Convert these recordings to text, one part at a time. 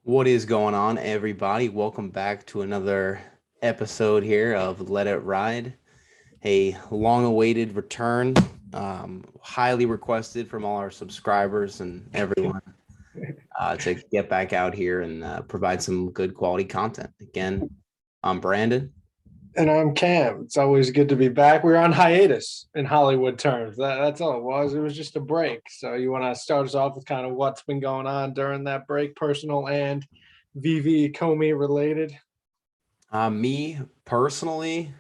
What is going on, everybody? Welcome back to another episode here of Let It Ride, a long-awaited return, highly requested from all our subscribers and everyone to get back out here and provide some good quality content. Again, I'm Brandon. And I'm Cam. It's always good to be back. We were on hiatus in Hollywood terms. That's all it was. It was just a break. So you want to start us off with kind of what's been going on during that break, personal and Veve Comey related? Me personally,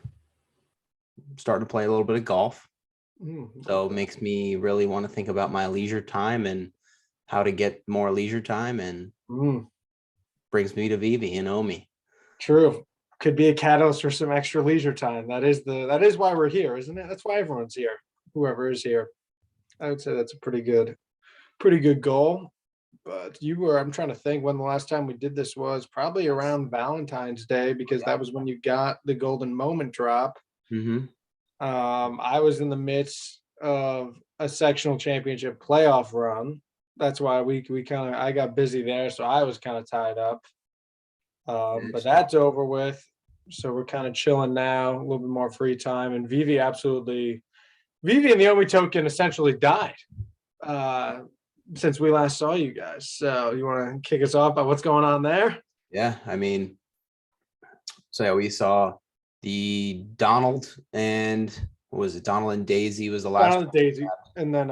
starting to play a little bit of golf. So it makes me really want to think about my leisure time and how to get more leisure time, and brings me to Veve, you know me. True. Could be a catalyst for some extra leisure time. That is why we're here, isn't it? That's why everyone's here. Whoever is here. I would say that's a pretty good goal. But I'm trying to think when the last time we did this was probably around Valentine's Day, because that was when you got the golden moment drop. Mm-hmm. I was in the midst of a sectional championship playoff run. That's why I got busy there, so I was kind of tied up. But that's over with. So we're kind of chilling now, a little bit more free time. And Veve and the Omi token essentially died since we last saw you guys. So you want to kick us off by what's going on there? Yeah, so yeah, we saw the Donald and what was it? Donald and Daisy was the last. Donald and Daisy, and then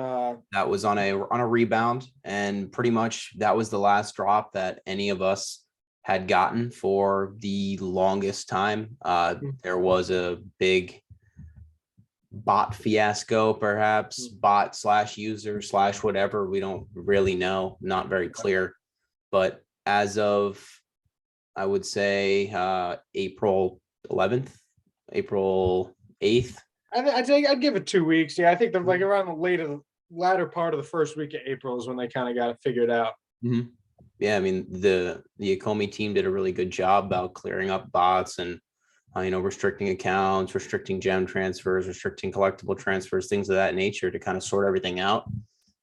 that was on a rebound, and pretty much that was the last drop that any of us had gotten for the longest time. There was a big bot fiasco, perhaps bot slash user slash whatever. We don't really know, not very clear. But as of, I would say, April 11th, April 8th. I'd give it 2 weeks. Yeah, I think like around the latter part of the first week of April is when they kind of got it figured out. Mm-hmm. Yeah, the Akomi team did a really good job about clearing up bots and restricting accounts, restricting gem transfers, restricting collectible transfers, things of that nature to kind of sort everything out.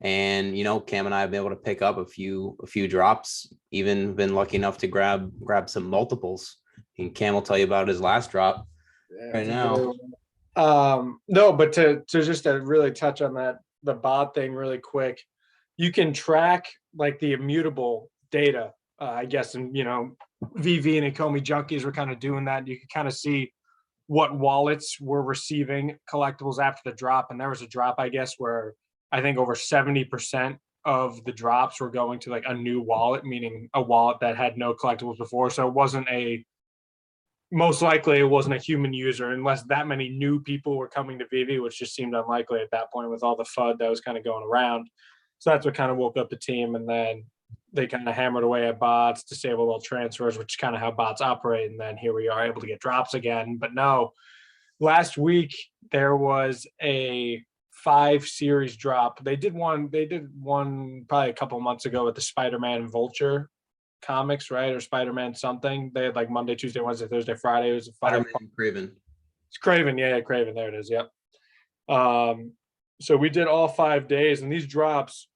And Cam and I have been able to pick up a few drops, even been lucky enough to grab some multiples. And Cam will tell you about his last drop right now. No, but to just to really touch on the bot thing really quick, you can track like the immutable data, I guess, and Veve and Akomi junkies were kind of doing that. You could kind of see what wallets were receiving collectibles after the drop, and there was a drop, I guess, where I think over 70% of the drops were going to like a new wallet, meaning a wallet that had no collectibles before. So most likely it wasn't a human user, unless that many new people were coming to Veve, which just seemed unlikely at that point with all the FUD that was kind of going around. So that's what kind of woke up the team, and then they kind of hammered away at bots, disabled all transfers, which is kind of how bots operate. And then here we are able to get drops again. But no, last week there was a 5 series drop. They did one probably a couple of months ago with the Spider-Man Vulture comics, right? Or Spider-Man something. They had like Monday, Tuesday, Wednesday, Thursday, Friday. It was a Spider-Man Craven. It's Craven. Yeah, Craven. There it is. Yep. So we did all 5 days, and these drops,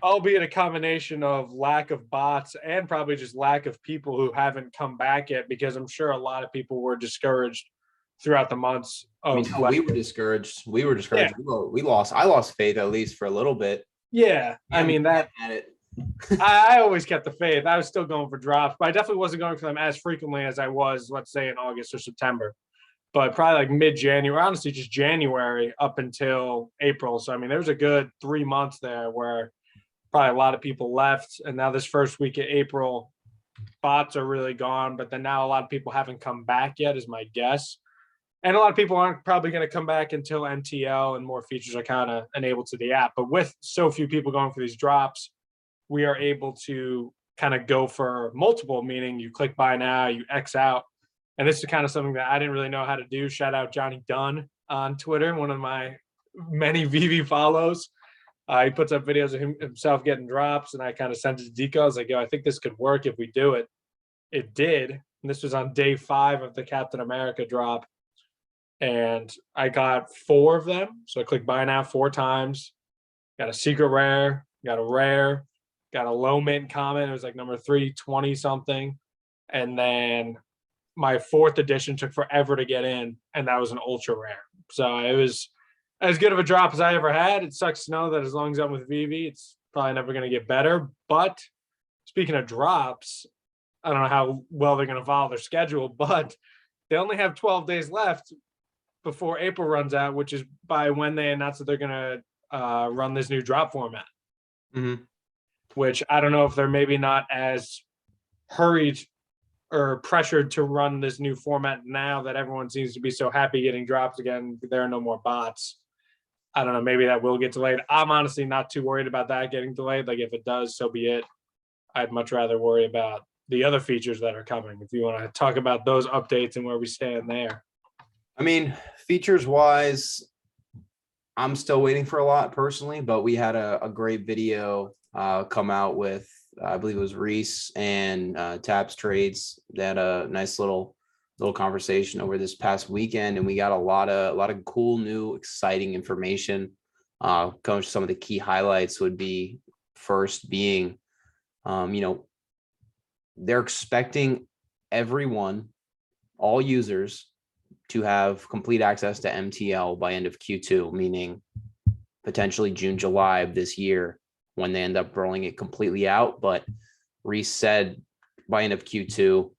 albeit a combination of lack of bots and probably just lack of people who haven't come back yet, because I'm sure a lot of people were discouraged throughout the months of we were discouraged. Yeah. I lost faith, at least for a little bit. Yeah. I always kept the faith. I was still going for drops, but I definitely wasn't going for them as frequently as I was, let's say, in August or September. But probably like mid-January, honestly, just January up until April. So, there was a good 3 months there where probably a lot of people left. And now this first week of April, bots are really gone. But then now a lot of people haven't come back yet, is my guess. And a lot of people aren't probably going to come back until MTL and more features are kind of enabled to the app. But with so few people going for these drops, we are able to kind of go for multiple, meaning you click buy now, you X out. And this is kind of something that I didn't really know how to do. Shout out Johnny Dunn on Twitter, one of my many Veve follows. He puts up videos of himself getting drops, and I kind of sent it to Deco. I was like, yo, I think this could work if we do it. It did. And this was on day 5 of the Captain America drop. And I got 4 of them. So I clicked buy now 4 times. Got a secret rare, got got a low mint comment. It was like number 320 something. And then my 4th edition took forever to get in, and that was an ultra rare. So it was as good of a drop as I ever had. It sucks to know that as long as I'm with Veve, it's probably never going to get better. But speaking of drops, I don't know how well they're going to follow their schedule, but they only have 12 days left before April runs out, which is by when they announce that they're going to run this new drop format. Mm-hmm. Which I don't know if they're maybe not as hurried or pressured to run this new format now that everyone seems to be so happy getting drops again. There are no more bots. I don't know. Maybe that will get delayed. I'm honestly not too worried about that getting delayed. Like if it does, so be it. I'd much rather worry about the other features that are coming. If you want to talk about those updates and where we stand there. I mean, features wise, I'm still waiting for a lot personally, but we had a great video come out with, I believe it was Reese and Taps Trades. They had a nice little conversation over this past weekend, and we got a lot of cool, new, exciting information. Coach, some of the key highlights would be first being, they're expecting everyone, all users, to have complete access to MTL by end of Q2, meaning potentially June, July of this year when they end up rolling it completely out. But Reese said by end of Q2,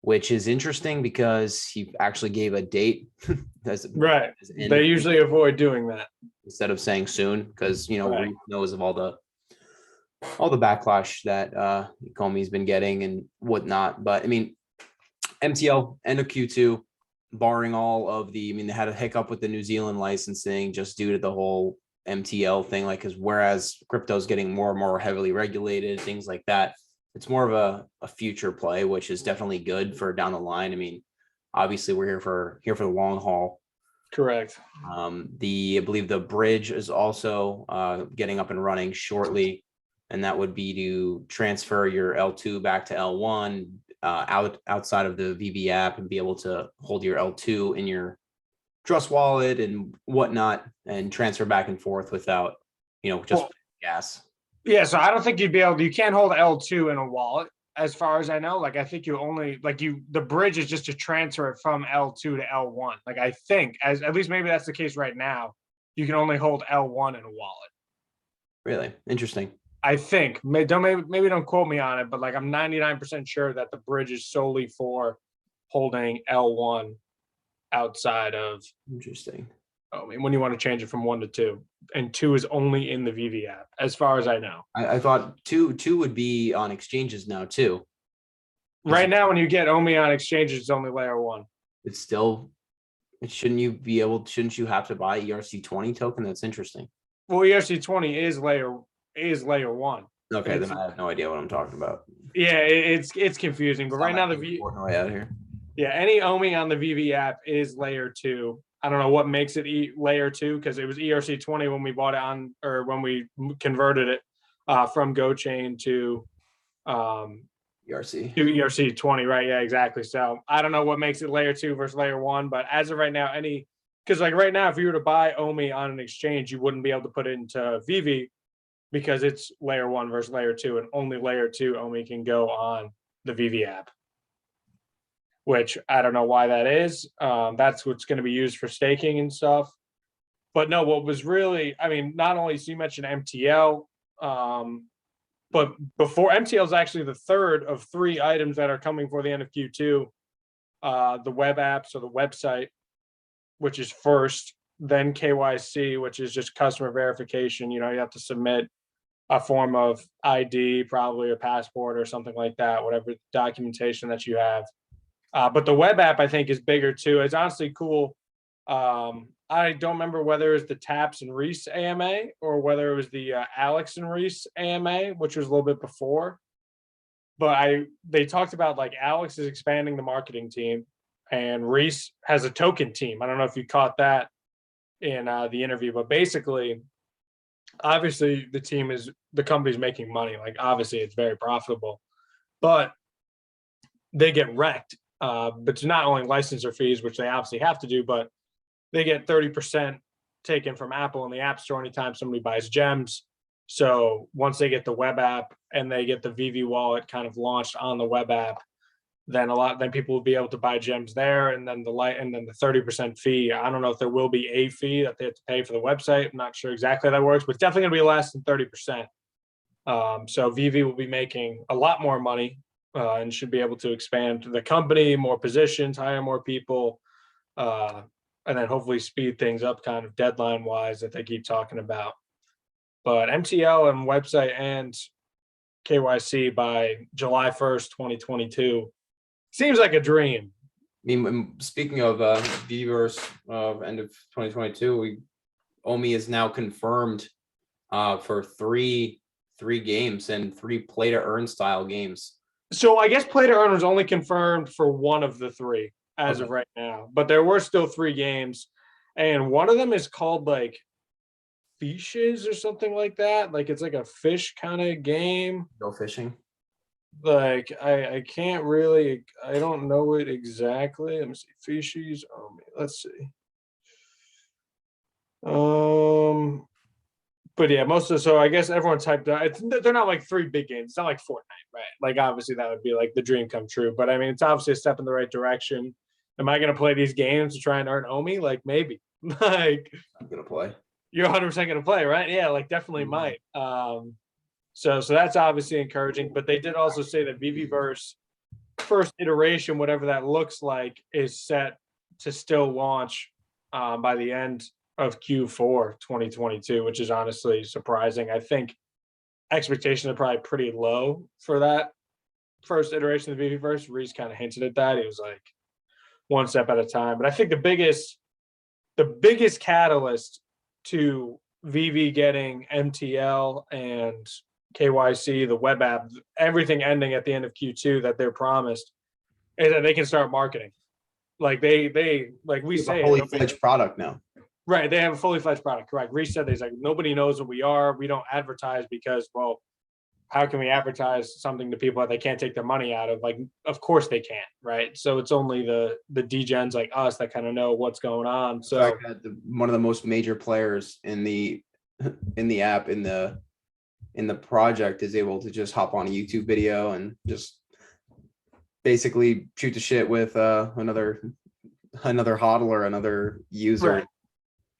which is interesting because he actually gave a date. Right. They usually avoid doing that instead of saying soon, because right. Reese knows of all the backlash that Comey's been getting and whatnot. But I mean, MTL end of Q2, barring all of the, they had a hiccup with the New Zealand licensing just due to the whole MTL thing, like, because whereas crypto is getting more and more heavily regulated, things like that, it's more of a future play, which is definitely good for down the line. I mean, obviously we're here for the long haul. Correct. I believe the bridge is also getting up and running shortly, and that would be to transfer your L2 back to L1 outside of the Veve app and be able to hold your L2 in your Trust wallet and whatnot and transfer back and forth without, just gas. Yeah, so I don't think you'd be able to, you can't hold L2 in a wallet as far as I know. Like I think you only the bridge is just to transfer it from L2 to L1. Like I think at least maybe that's the case right now. You can only hold L1 in a wallet. Really interesting. I think maybe don't quote me on it, but like I'm 99% sure that the bridge is solely for holding L1 outside of. Interesting. When you want to change it from 1 to 2, and 2 is only in the Veve app, as far as I know. I thought two would be on exchanges now too. Right now, when you get OMI on exchanges, it's only layer 1. It's still. Shouldn't you have to buy ERC20 token? That's interesting. Well, ERC20 is layer 1. Okay, then I have no idea what I'm talking about. Yeah, it's confusing. But right now the way out here. Yeah, any OMI on the Veve app is layer 2. I don't know what makes it layer 2 because it was ERC20 when we bought it on, or when we converted it from GoChain to ERC. To ERC20, right? Yeah, exactly. So I don't know what makes it layer 2 versus layer 1, but as of right now, because like right now, if you were to buy OMI on an exchange, you wouldn't be able to put it into Veve because it's layer 1 versus layer 2, and only layer 2 OMI can go on the Veve app. Which I don't know why that is. That's what's going to be used for staking and stuff. But no, what was really, not only, so you mentioned MTL, but before MTL is actually the third of 3 items that are coming for the end of Q2. The web app, so the website, which is first, then KYC, which is just customer verification. You have to submit a form of ID, probably a passport or something like that, whatever documentation that you have. But the web app, I think, is bigger too. It's honestly cool. I don't remember whether it was the Taps and Reese AMA or whether it was the Alex and Reese AMA, which was a little bit before. But they talked about like Alex is expanding the marketing team and Reese has a token team. I don't know if you caught that in the interview, but basically, obviously the company's making money. Like obviously it's very profitable, but they get wrecked. But it's not only licensor fees, which they obviously have to do, but they get 30% taken from Apple in the App Store anytime somebody buys gems. So once they get the web app and they get the VV wallet kind of launched on the web app, then people will be able to buy gems there, and then the 30% fee. I don't know if there will be a fee that they have to pay for the website. I'm not sure exactly how that works, but it's definitely going to be less than 30%. So Veve will be making a lot more money and should be able to expand the company, more positions, hire more people, and then hopefully speed things up kind of deadline wise that they keep talking about. But MTL and website and KYC by July 1st, 2022 seems like a dream. I mean, speaking of Viverse of end of 2022, Omi is now confirmed for three games and 3 play to earn style games. So I guess play to earn was only confirmed for one of the 3 as of right now, but there were still 3 games, and one of them is called like Fishes or something like that. Like it's like a fish kind of game. Go fishing. Like I can't really, I don't know it exactly. Let me see. Fishes. Let's see. But yeah, so I guess everyone typed out. They're not like 3 big games. It's not like Fortnite, right? Like obviously that would be like the dream come true. But I mean, it's obviously a step in the right direction. Am I going to play these games to try and earn Omi? Like maybe. Like I'm gonna play. You're 100% going to play, right? Yeah, like definitely might. So that's obviously encouraging. But they did also say that Viviverse first iteration, whatever that looks like, is set to still launch by the end of Q4 2022, which is honestly surprising. I think expectations are probably pretty low for that first iteration of the Viviverse. Reese kind of hinted at that. He was like one step at a time. But I think the biggest catalyst to Veve getting MTL and KYC, the web app, everything ending at the end of Q2 that they're promised, is that they can start marketing. Like they like we say, a fully fledged product now. Right, they have a fully fledged product. Correct. Reese said, he's like, nobody knows what we are. We don't advertise because, well, how can we advertise something to people that they can't take their money out of? Like, of course they can't, right? So it's only the degens like us that kind of know what's going on. So fact that one of the most major players in the app in the project is able to just hop on a YouTube video and just basically shoot the shit with another hodler, another user. Right.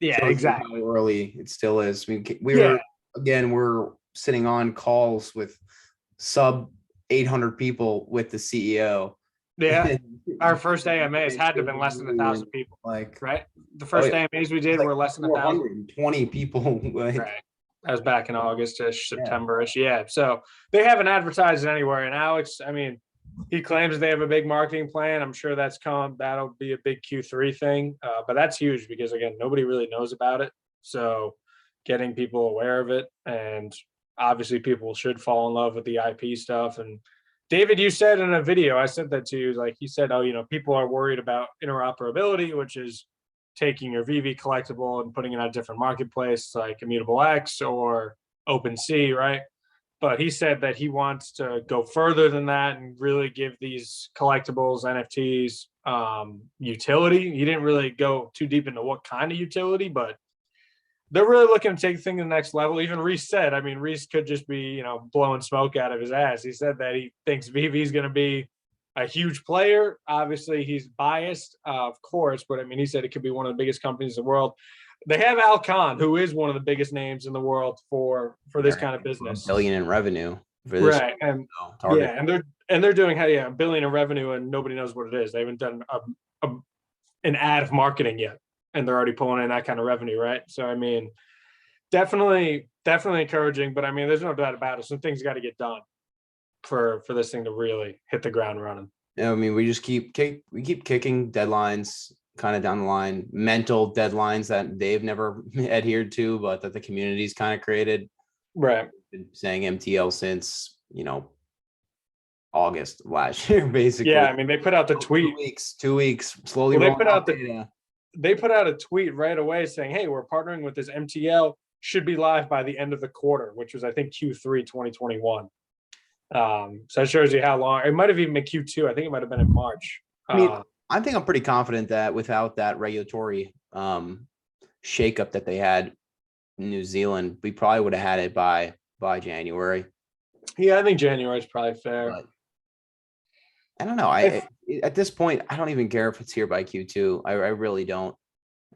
Yeah, exactly. How early it still is. I mean, we're sitting on calls with sub 800 people with the CEO. Yeah, our first AMAs had to have been less than 1,000 people. Like, right, the first AMAs we did were less than 120 people. Like, right. That was back in August-ish, September-ish. Yeah. So they haven't advertised it anywhere. And Alex, I mean, he claims they have a big marketing plan. I'm sure that'll be a big Q3 thing. But that's huge because, again, nobody really knows about it. So getting people aware of it, and obviously people should fall in love with the IP stuff. And David, you said in a video, I sent that to you, like you said, people are worried about interoperability, which is taking your Veve collectible and putting it on a different marketplace like Immutable X or OpenSea, right? But he said that he wants to go further than that and really give these collectibles, NFTs, utility. He didn't really go too deep into what kind of utility, but they're really looking to take things to the next level. Even Reese said, I mean, Reese could just be, blowing smoke out of his ass. He said that he thinks Veve is going to be a huge player. Obviously, he's biased, of course, but I mean, he said it could be one of the biggest companies in the world. They have Al Khan, who is one of the biggest names in the world for this kind of business. $1 billion in revenue for this, right? And yeah, and they're doing $1 billion in revenue, and nobody knows what it is. They haven't done an ad of marketing yet, and they're already pulling in that kind of revenue, right? So I mean, definitely encouraging. But I mean, there's no doubt about it. Some things got to get done for this thing to really hit the ground running. Yeah, I mean, we just keep kicking deadlines kind of down the line, mental deadlines that they've never adhered to, but that the community's kind of created. Right. Been saying MTL since August of last year, basically. Yeah, I mean, they put out the tweet. 2 weeks, slowly. Well, they put out a tweet right away saying, "Hey, we're partnering with this MTL. Should be live by the end of the quarter," which was, I think, Q3 2021. So that shows you how long. It might have even been Q2. I think it might have been in March. I mean, I think I'm pretty confident that without that regulatory shakeup that they had New Zealand, we probably would have had it by January. Yeah, I think January is probably fair. But I don't know. At this point, I don't even care if it's here by Q2. I really don't.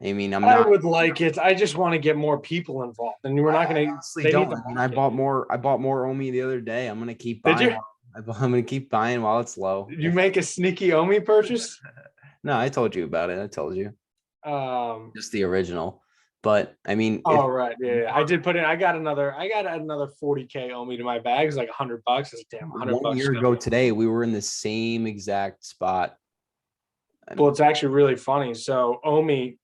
I mean, I would like it. I just want to get more people involved, and we're not going to. Honestly They don't. need I bought more. I bought more Omi the other day. I'm gonna keep Did buying. you? I'm gonna keep buying while it's low. Did you make a sneaky Omi purchase? No, I told you about it. I told you just the original. But I mean, oh right, yeah, I did put in. I got another 40K Omi to my bag. It's like $100. It's like, damn, $100. 1 year ago today, we were in the same exact spot. Well, it's actually really funny. So Omi,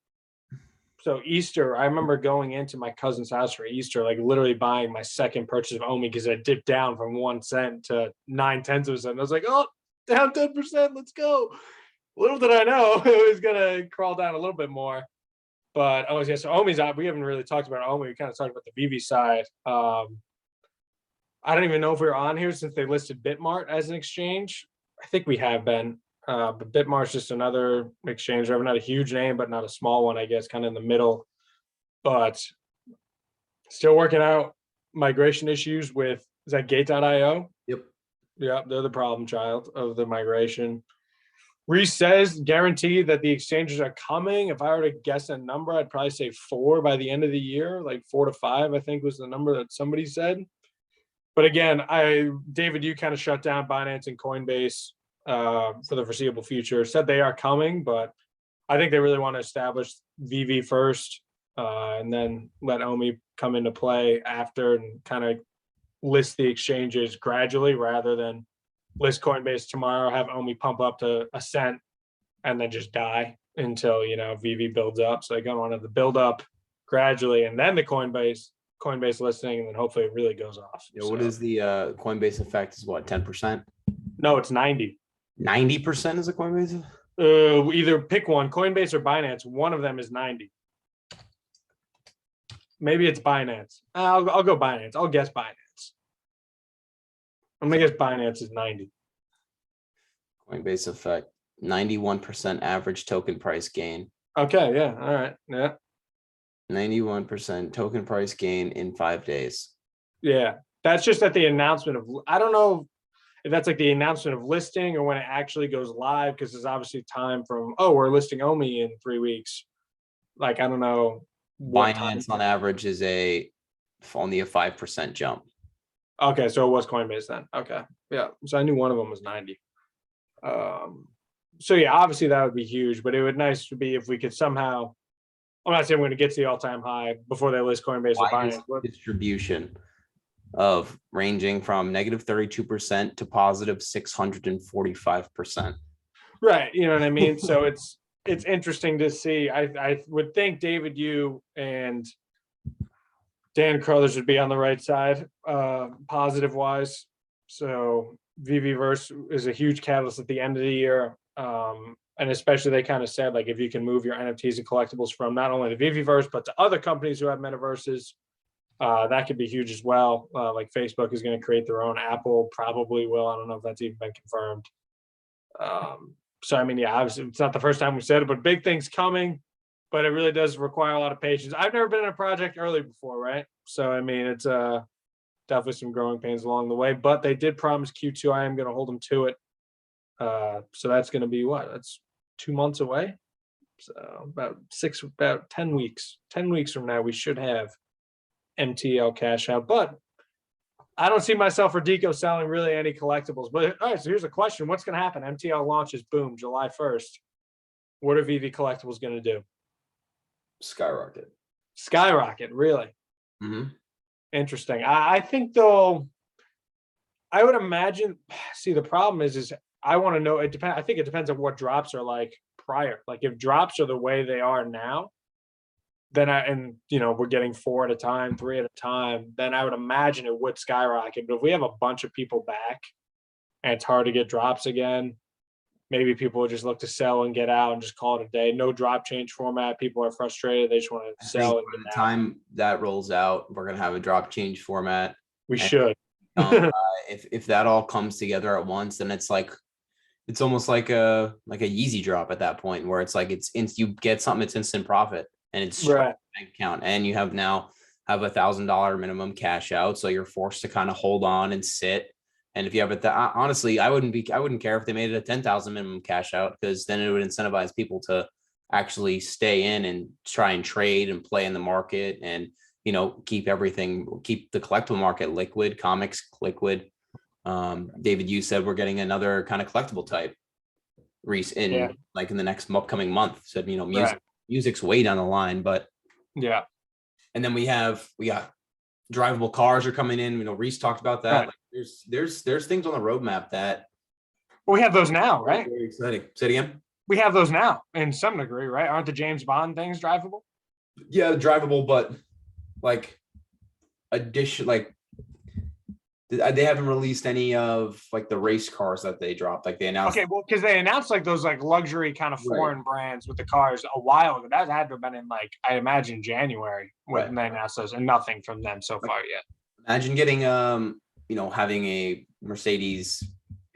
so Easter, I remember going into my cousin's house for Easter, like literally buying my second purchase of Omi because it dipped down from 1 cent to 9/10 of a cent. I was like, oh, down 10%, let's go. Little did I know it was gonna crawl down a little bit more. But yeah, so Omi's out. We haven't really talked about Omi. We kind of talked about the Veve side. I don't even know if we were on here since they listed Bitmart as an exchange. I think we have been. But Bitmart's just another exchange. Not a huge name, but not a small one, I guess, kind of in the middle. But still working out migration issues with, is that Gate.io? Yep. Yeah, they're the problem child of the migration. Reese says guaranteed that the exchanges are coming. If I were to guess a number, I'd probably say 4 by the end of the year, like 4 to 5, I think was the number that somebody said. But again, David, you kind of shut down Binance and Coinbase for the foreseeable future. Said they are coming, but I think they really want to establish Veve first and then let Omi come into play after and kind of list the exchanges gradually rather than list Coinbase tomorrow, have Omi pump up to a cent and then just die until, Veve builds up. So they go on to the build up gradually and then the Coinbase listing, and then hopefully it really goes off. Yeah, what is the Coinbase effect? Is what, 10%? No, it's 90. 90% is a Coinbase? Either pick one, Coinbase or Binance. One of them is 90. Maybe it's Binance. I'll go Binance. I'll guess Binance. I'm gonna guess Binance is 90. Coinbase effect, 91% average token price gain. Okay, yeah, all right, yeah. 91% token price gain in 5 days. Yeah, that's just at the announcement of. I don't know if that's like the announcement of listing or when it actually goes live, because there's obviously time from we're listing Omi in 3 weeks. Like I don't know. Binance on average is only a 5% jump. Okay, so it was Coinbase then. Okay, yeah. So I knew one of them was 90. So yeah, obviously that would be huge, but it would nice to be if we could somehow. I'm not saying we're going to get to the all-time high before they list Coinbase or Binance. Distribution of ranging from negative 32% to positive 645%. Right, you know what I mean. So it's interesting to see. I would think David, you and Dan Crothers would be on the right side, positive wise. So Veveverse is a huge catalyst at the end of the year. And especially they kind of said, like, if you can move your NFTs and collectibles from not only the Veveverse, but to other companies who have metaverses, that could be huge as well. Like Facebook is going to create their own. Apple probably will. I don't know if that's even been confirmed. So, I mean, yeah, obviously it's not the first time we said it, but big things coming. But it really does require a lot of patience. I've never been in a project early before, right? So, I mean, it's definitely some growing pains along the way. But they did promise Q2. I am going to hold them to it. So that's going to be what? That's 2 months away. So about 10 weeks. 10 weeks from now, we should have MTL cash out. But I don't see myself or Deco selling really any collectibles. But all right, so here's a question. What's going to happen? MTL launches, boom, July 1st. What are Veve Collectibles going to do? Skyrocket, really? Mm-hmm. Interesting. I think, though, I would imagine, see, the problem is I want to know, it depends. I think it depends on what drops are like prior. Like if drops are the way they are now, then we're getting 4 at a time, 3 at a time, then I would imagine it would skyrocket. But if we have a bunch of people back and it's hard to get drops again, maybe people will just look to sell and get out and just call it a day. No drop change format. People are frustrated. They just want to sell. By the time that rolls out, we're going to have a drop change format. We should. If that all comes together at once, then it's almost like a Yeezy drop at that point, where it's like you get something, it's instant profit and it's right. bank account, and you have now have $1,000 minimum cash out. So you're forced to kind of hold on and sit. And if you have it, honestly, I wouldn't care if they made it a 10,000 minimum cash out, because then it would incentivize people to actually stay in and try and trade and play in the market, and keep the collectible market liquid, comics liquid. David, you said we're getting another kind of collectible type in the next upcoming month. Said music's way down the line, but yeah. And then we got drivable cars are coming in. Reese talked about that. Right. Like there's things on the roadmap that we have those now, right? Very exciting. Say it again. We have those now in some degree, right? Aren't the James Bond things drivable? Yeah, drivable, but like they haven't released any of like the race cars that they dropped. Like they announced. Okay, well, because they announced like those like luxury kind of foreign brands with the cars a while ago. That had to have been in like, I imagine, January when they announced those, and nothing from them so far yet. Imagine getting having a Mercedes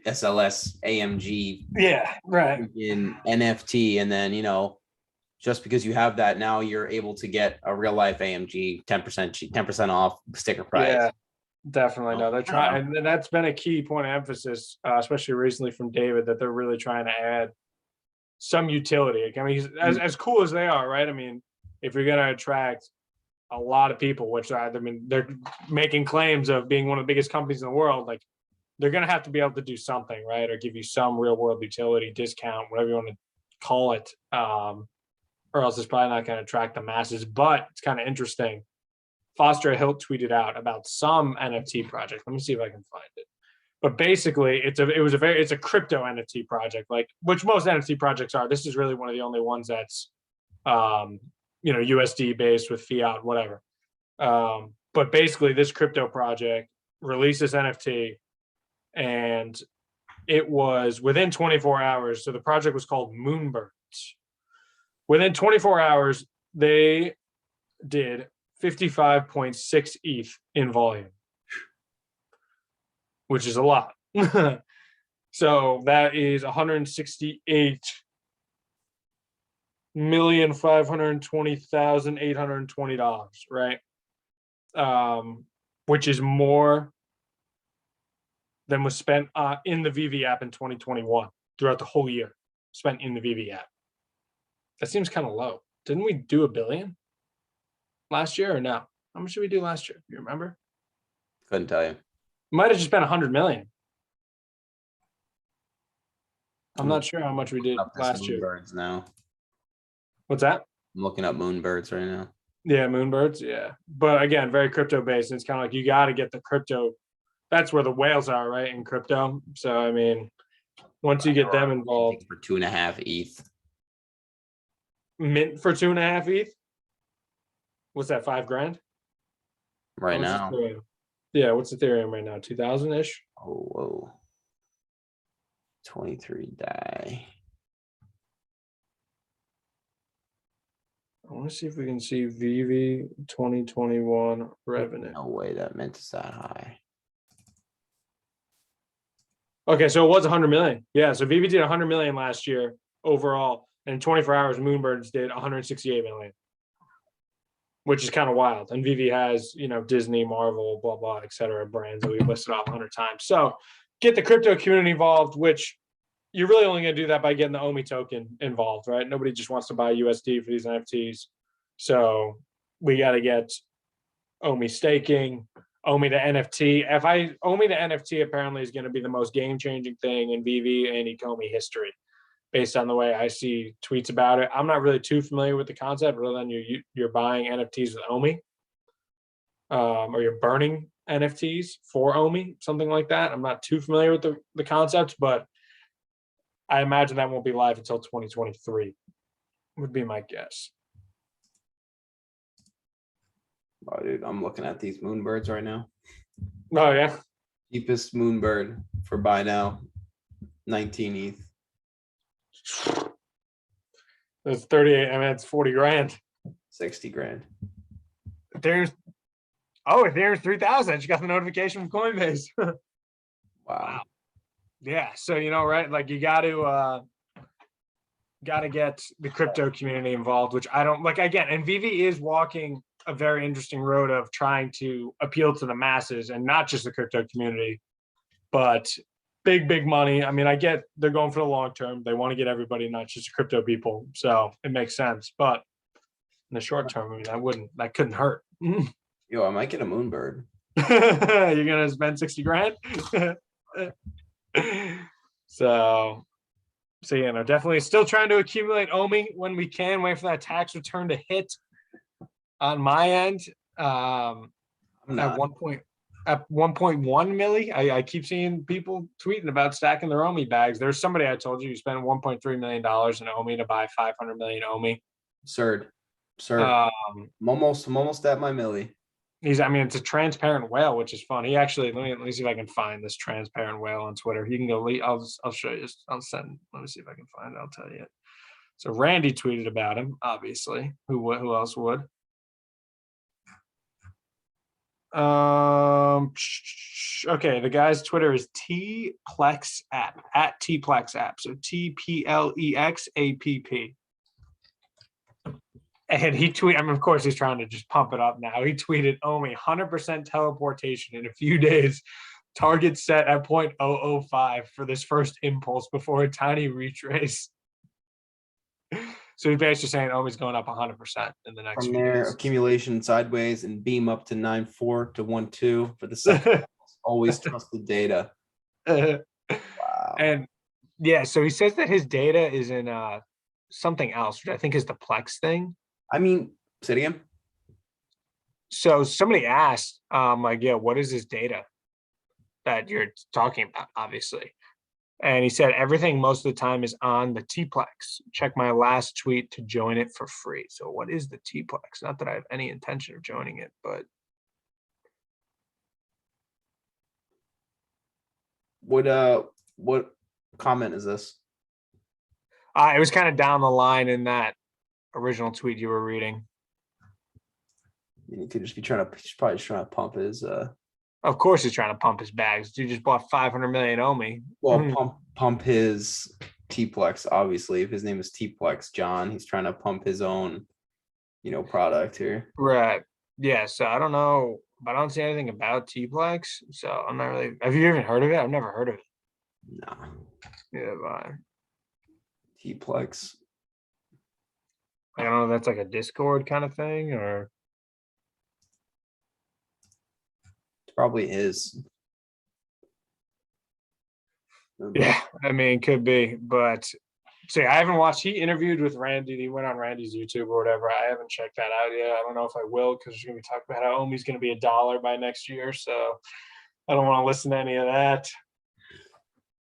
SLS AMG in NFT, and then just because you have that, now you're able to get a real life AMG 10% off sticker price. Yeah, definitely. No, they're trying, and that's been a key point of emphasis, especially recently from David, that they're really trying to add some utility. I mean, as cool as they are, right? I mean, if you're going to attract a lot of people, which they're making claims of being one of the biggest companies in the world, like they're going to have to be able to do something, right? Or give you some real world utility, discount, whatever you want to call it. Or else it's probably not going to attract the masses. But it's kind of interesting. Foster Hilt tweeted out about some NFT project. Let me see if I can find it. But basically, it's a crypto NFT project, like which most NFT projects are. This is really one of the only ones that's USD based with fiat, whatever. But basically, this crypto project released this NFT, and it was within 24 hours. So the project was called Moonbirds. Within 24 hours, they did 55.6 ETH in volume, which is a lot. So that is $168,520,820, right? Which is more than was spent in the Veve app in 2021 throughout the whole year, spent in the Veve app. That seems kind of low. Didn't we do $1 billion last year or no? How much did we do last year? Do you remember? Couldn't tell you. Might have just been 100 million. I'm not sure how much we did last year. Moonbirds now. What's that? I'm looking up Moonbirds right now. Yeah, Moonbirds. Yeah. But again, very crypto based. It's kind of like you got to get the crypto. That's where the whales are, right? In crypto. So, I mean, once you get them involved. For 2.5 ETH. Mint for 2.5 ETH? What's that, $5,000? Right now. Yeah, what's Ethereum right now? 2,000-ish? Oh, whoa. 23 DAI. I want to see if we can see Veve 2021 revenue. No way that mint is that high. Okay, so it was 100 million. Yeah, so Veve did 100 million last year overall. And in 24 hours, Moonbirds did 168 million, which is kind of wild. And Veve has, Disney, Marvel, blah, blah, et cetera, brands that we've listed off 100 times. So get the crypto community involved, which you're really only going to do that by getting the OMI token involved, right? Nobody just wants to buy USD for these NFTs. So we got to get OMI staking, OMI to NFT. OMI to NFT apparently is going to be the most game-changing thing in Veve and Ecomi history, based on the way I see tweets about it. I'm not really too familiar with the concept, other than you're buying NFTs with OMI, or you're burning NFTs for OMI, something like that. I'm not too familiar with the concept, but I imagine that won't be live until 2023, would be my guess. Oh, dude, I'm looking at these Moonbirds right now. Oh, yeah? Cheapest Moonbird for buy now, 19 ETH. It's 38. I mean, it's 40 grand. 60 grand. Ethereum's 3,000. I just got the notification from Coinbase. Wow. Yeah. So, right? Like you got to get the crypto community involved, which I don't like. Again, and Veve is walking a very interesting road of trying to appeal to the masses and not just the crypto community, but big money. I mean, I get they're going for the long term. They want to get everybody, not just crypto people. So it makes sense. But in the short term, I mean, that couldn't hurt. Yo, I might get a Moonbird. You're gonna spend 60 grand. So definitely still trying to accumulate OMI when we can. Wait for that tax return to hit. On my end, at 1.1 milli. I keep seeing people tweeting about stacking their OMI bags. There's somebody I told you spent $1.3 million in OMI to buy 500 million OMI. Absurd. I'm almost at my milli. It's a transparent whale, which is fun. He actually, let me see if I can find this transparent whale on Twitter. You can go, I'll show you. I'll send, let me see if I can find it. I'll tell you. So Randy tweeted about him, obviously. Who else would? Okay, the guy's Twitter is Tplex app, at Tplex app. So TPLEXAPP. And he tweeted, of course, he's trying to just pump it up now. He tweeted, "Omi, 100% teleportation in a few days. Target set at 0.005 for this first impulse before a tiny retrace." So he's basically saying Omi's going up 100% in the next From few there, days. accumulation sideways and beam up to 9.4 to 1.2 for the second. Always trust the data. Wow. And yeah, so he says that his data is in something else, which I think is the Plex thing. I mean, say it again. So somebody asked, what is his data that you're talking about, obviously? And he said everything most of the time is on the Tplex. Check my last tweet to join it for free. So what is the Tplex? Not that I have any intention of joining it, but what comment is this? it was kind of down the line in that original tweet you were reading. You need to he's probably just trying to pump his Of course he's trying to pump his bags. Dude just bought 500 million OMI. Well, pump his Tplex, obviously. If his name is Tplex John, he's trying to pump his own, product here. Right. Yeah. So I don't know, but I don't see anything about Tplex. So I'm not really. Have you even heard of it? I've never heard of it. No. Yeah, but Tplex. I don't know if that's like a Discord kind of thing or. It probably is. Yeah, could be, but see, I haven't watched. He interviewed with Randy. He went on Randy's YouTube or whatever. I haven't checked that out yet. I don't know if I will because we're gonna be talking about how OMI's gonna be $1 by next year. So I don't want to listen to any of that.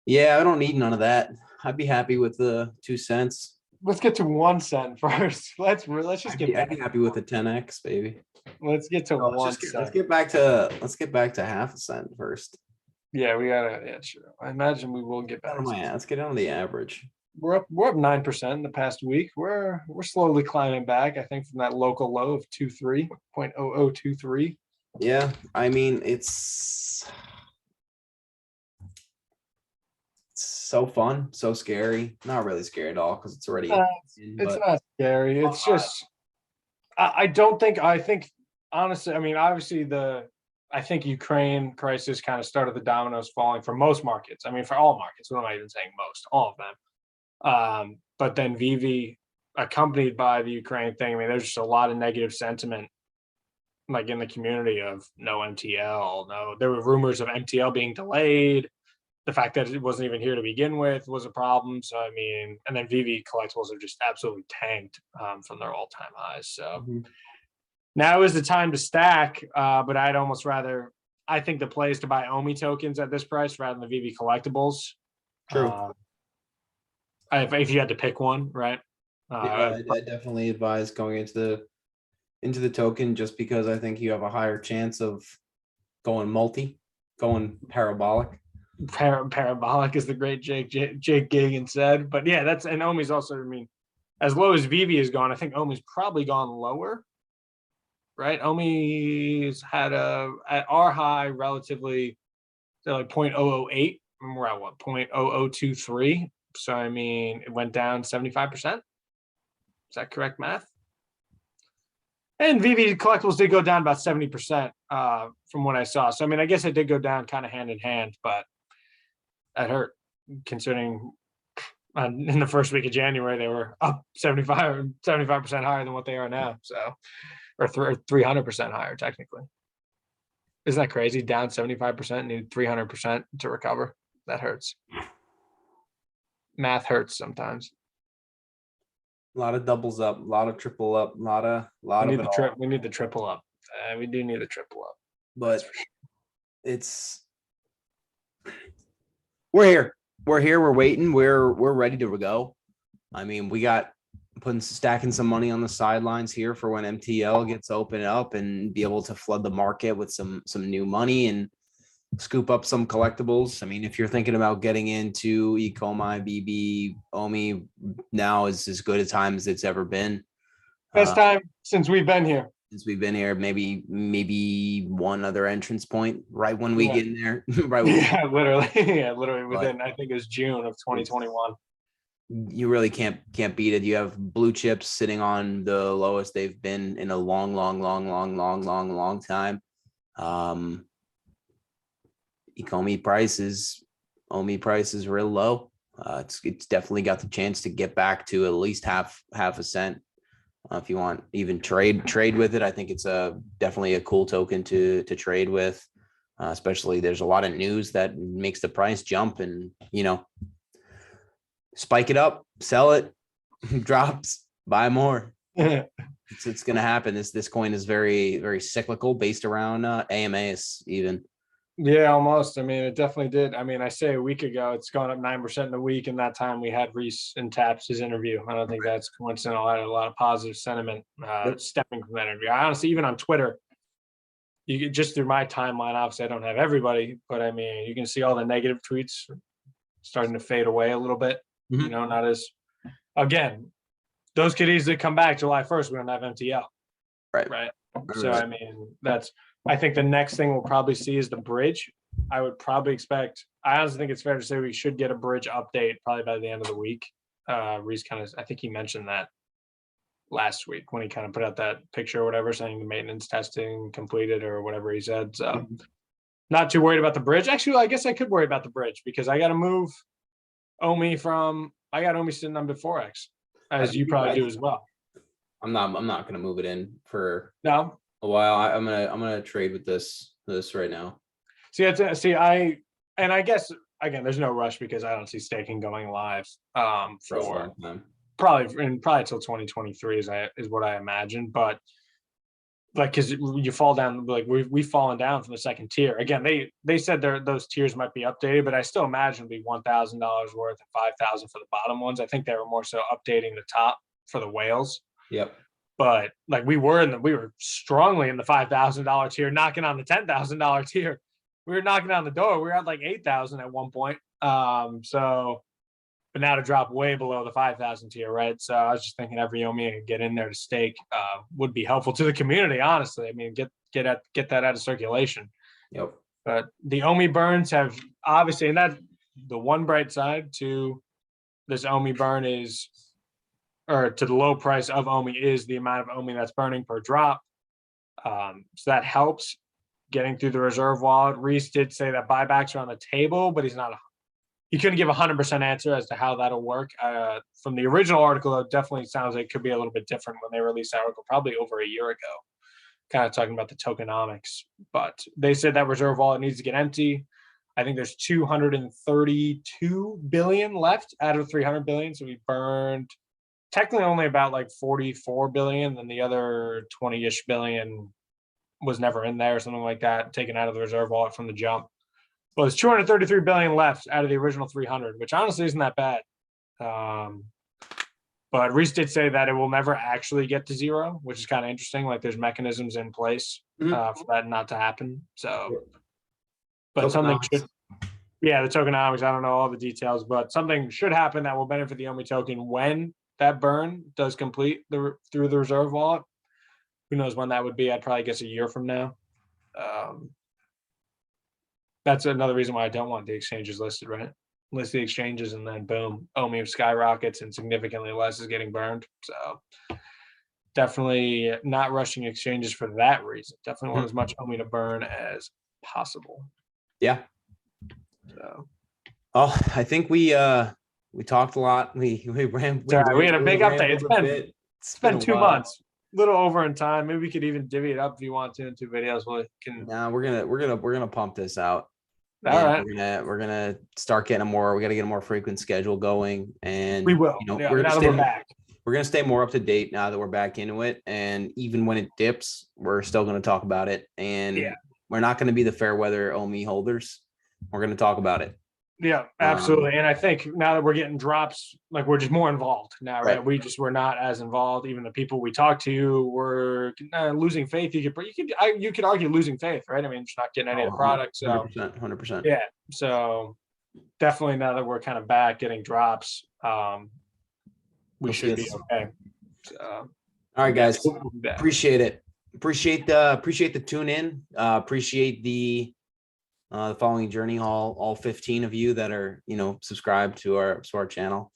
Yeah, I don't need none of that. I'd be happy with the 2 cents. Let's get to 1 cent first. Let's just get. I'd be happy with a 10x, baby. Let's get to 1 cent. Let's get back to half a cent first. Yeah, we gotta. Yeah, sure. I imagine we will get back. Let's get on the average. We're up 9% in the past week. We're slowly climbing back. I think from that local low of 0.0023. Yeah, it's so fun, so scary. Not really scary at all because it's already. It's not scary. It's just. I think honestly. Obviously I think Ukraine crisis kind of started the dominoes falling for most markets. For all markets. What am I even saying? Most, all of them. But then Veve, accompanied by the Ukraine thing. There's just a lot of negative sentiment, like in the community of no MTL. No, there were rumors of MTL being delayed. The fact that it wasn't even here to begin with was a problem. So and then Veve collectibles have just absolutely tanked from their all-time highs. So. Now is the time to stack, but I'd almost rather. I think the play is to buy OMI tokens at this price rather than the Veve collectibles. True. If you had to pick one, right? I definitely advise going into the token just because I think you have a higher chance of going parabolic. Parabolic is the great Jake Gagan said, but yeah, and OMI's also. As low as Veve has gone, I think OMI's probably gone lower. Right, OMI's had at our high relatively, like 0.008. We're at what 0.0023. So it went down 75%. Is that correct math? And Veve collectibles did go down about 70% from what I saw. So I mean, I guess it did go down kind of hand in hand, but that hurt considering in the first week of January they were up 75% higher than what they are now. So or 300% higher technically. Isn't that crazy? Down 75%, need 300% to recover. That hurts. Math hurts sometimes. A lot of doubles up, a lot of triple up, a lot of We need it the all. we need the triple up. We do need the triple up. But it's we're here. We're here. We're waiting. We're ready to go. I mean, we got stacking some money on the sidelines here for when MTL gets open up and be able to flood the market with some new money and scoop up some collectibles. I mean, if you're thinking about getting into Ecomai, BB, Omi, now is as good a time as it's ever been. Best time since we've been here. Since we've been here, maybe one other entrance point right when we get in there. Right. Literally within, I think it was June of 2021. You really can't beat it. You have blue chips sitting on the lowest they've been in a long time. Omi price is real low. It's definitely got the chance to get back to at least half a cent. If you want even trade with it, I think it's definitely a cool token to trade with. Especially there's a lot of news that makes the price jump, and spike it up, sell it, drops, buy more. It's going to happen. This coin is very, very cyclical, based around AMAs even. Yeah, almost. I mean, it definitely did. I mean, I say a week ago, it's gone up 9% in a week. And that time we had Reese and Taps his interview. I don't think that's coincidental. I had a lot of positive sentiment stemming from that interview. I honestly, even on Twitter, you get just through my timeline. Obviously, I don't have everybody, but I mean, you can see all the negative tweets starting to fade away a little bit. Mm-hmm. Not as, again, those could easily come back July 1st. We don't have MTL. Right. So, I mean, I think the next thing we'll probably see is the bridge. I would probably expect, I honestly think it's fair to say we should get a bridge update probably by the end of the week. Reese I think he mentioned that last week when he kind of put out that picture or whatever, saying the maintenance testing completed or whatever he said. So not too worried about the bridge. Actually, I guess I could worry about the bridge because I got to move Omi I got Omi sitting on bit 4x, as you probably do as well. I'm not going to move it in for a while. I'm gonna trade with this right now. I guess again, there's no rush because I don't see staking going live for probably till 2023 is what I imagine. But like, because you fall down, like we've fallen down from the second tier. Again, they said those tiers might be updated, but I still imagine it'd be $1,000 worth and $5,000 for the bottom ones. I think they were more so updating the top for the whales. Yep. But like we were strongly in the $5,000 tier, knocking on the $10,000 tier. We were knocking on the door. We were at like 8,000 at one point. But now to drop way below the 5,000 tier, right? So I was just thinking every Omi and get in there to stake would be helpful to the community. Honestly, I mean, get that out of circulation. Yep. But the Omi burns have obviously, and that the one bright side to this Omi burn is, or to the low price of Omi is the amount of Omi that's burning per drop. So that helps getting through the reserve wallet. Reese did say that buybacks are on the table, but he couldn't give 100% answer as to how that'll work. From the original article, though, it definitely sounds like it could be a little bit different when they released that article, probably over a year ago, kind of talking about the tokenomics. But they said that reserve wallet needs to get empty. I think there's 232 billion left out of 300 billion. So we burned technically only about like 44 billion, and the other 20-ish billion was never in there, something like that, taken out of the reserve wallet from the jump. Well, there's 233 billion left out of the original 300, which honestly isn't that bad. But Reese did say that it will never actually get to zero, which is kind of interesting. Like there's mechanisms in place for that not to happen. So, but something should, the tokenomics, I don't know all the details, but something should happen that will benefit the Omi token when that burn does complete through the reserve wallet. Who knows when that would be? I'd probably guess a year from now. That's another reason why I don't want the exchanges listed, right? List the exchanges and then boom, Omi skyrockets and significantly less is getting burned. So definitely not rushing exchanges for that reason. Definitely want as much homie to burn as possible. Yeah. So. Oh, I think we talked a lot. We ran. We had a big update. It's been 2 months. A little over in time. Maybe we could even divvy it up if you want to in 2 videos. Nah, we're gonna pump this out. All right. We're gonna start getting we gotta get a more frequent schedule going. And we will. we're gonna stay more up to date now that we're back into it. And even when it dips, we're still gonna talk about it. And we're not gonna be the fair weather OME holders. We're gonna talk about it. Yeah, absolutely. And I think now that we're getting drops, like we're just more involved now, right? We're not as involved. Even the people we talk to were losing faith. You could argue losing faith, right? I mean, just not getting any of the products. So 100%. Yeah. So definitely now that we're kind of back getting drops, we should be okay. So, all right, guys. Appreciate it. Appreciate the tune in. Appreciate the following Journey Hall, all 15 of you that are, subscribed to our channel.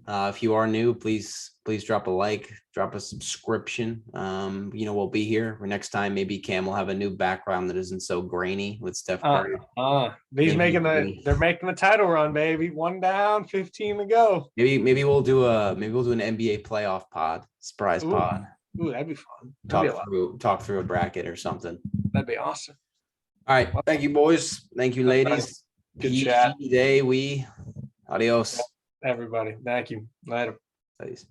If you are new, please drop a like, drop a subscription. We'll be here next time. Maybe Cam will have a new background that isn't so grainy with Steph Curry. They're making the title run, baby. 1 down, 15 to go. Maybe we'll do an NBA playoff pod, surprise pod. Ooh, that'd be fun. Talk through a bracket or something. That'd be awesome. All right. Thank you, boys. Thank you, ladies. Good chat. Day. Adios. Everybody. Thank you. Later. Thanks.